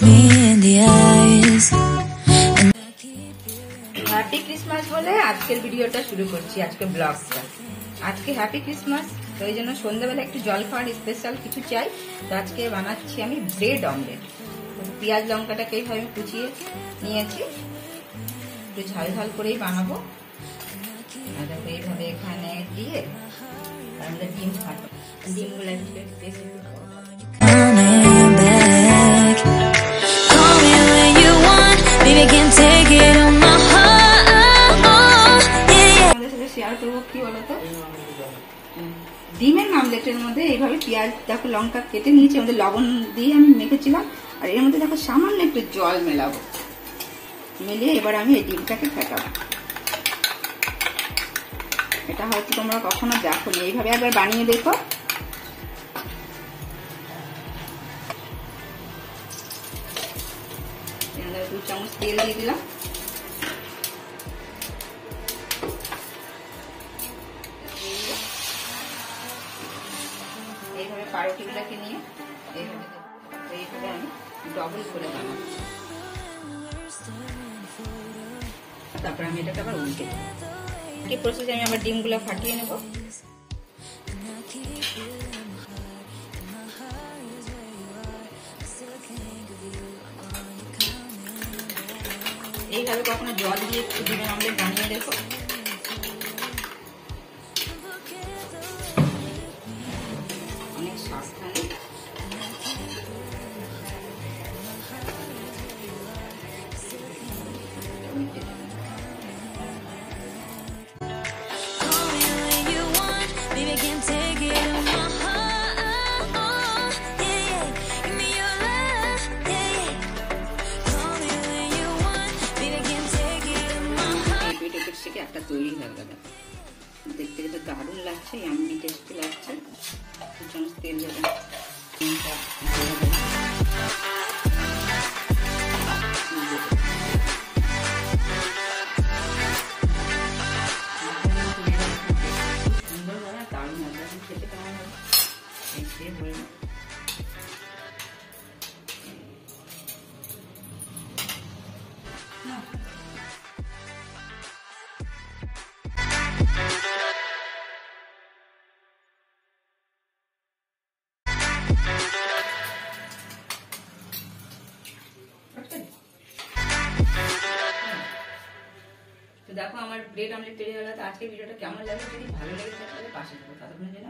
me in the eyes. Happy Christmas বলে আজকের ভিডিওটা শুরু করছি, আজকে ব্লগটা। আজকে হ্যাপি ক্রিসমাস, তো এই জন্য সন্ধ্যাবেলা একটু জল খাওয়ার স্পেশাল কিছু চাই। তো আজকে বানাচ্ছি আমি ব্রেড অমলেট। পেঁয়াজ লঙ্কাটাকে এইভাবে কুচিয়ে নিয়েছি, একটু ঝাল ঝাল করেই বানাবো। আর দেখো এইভাবে এখানে দিয়ে আমরা ডিম ফাটো, ডিমগুলো বেশি Coming back. Call me when you want, baby, can take it on my heart. Yeah. আমাদের সাথে শেয়ার করবো কি বলতো, ডিমের আমলেটের মধ্যে এইভাবে পেঁয়াজ দেখো লঙ্কা কেটে নিয়েছি, আমাদের লবণ দিয়ে আমি মেখেছিলাম। আর এর মধ্যে দেখো সামান্য একটু জল মেলাবো, মিলিয়ে এবার আমি এই ডিমটাকে ফেটাবো। এটা হয়তো তোমরা কখনো দেখোনি, এইভাবে একবার বানিয়ে দেখো। এর 2 চামচ তেল দিয়ে দিলাম। এইভাবে পাউরুটিগুলোকে নিয়ে এইভাবে আমি ডবল করে বানাবো। তারপর আমি এটাকে আবার উল্টে এই প্রসেসে আমি আবার ডিমগুলো ফাটিয়ে নেব। এইভাবে কখনো জল দিয়ে একটু ডিমের অমলেট বানিয়ে দেখো। অনেক সাবধানে Call me when you want, baby, can take it on my heart. Yeah. Give me your love. Yeah. Call me when you want, baby, can take it on my heart. এই পেটের থেকে একটা তৈরি হয়ে গেল। দেখতে কিন্তু দারুণ লাগছে, ইয়াম্মি টেস্টি লাগছে। 2 চামচ তেল দেবেন। দারুণ লাগছে, খেতে কেমন হবে এই খেয়ে বলবো। তো দেখো আমার ব্রেড অমলেট তৈরি হলো। তো আজকে ভিডিওটা কেমন লাগলো, যদি ভালো লেগে থাকে তাহলে পাশে থাকো। ততক্ষণ জন্য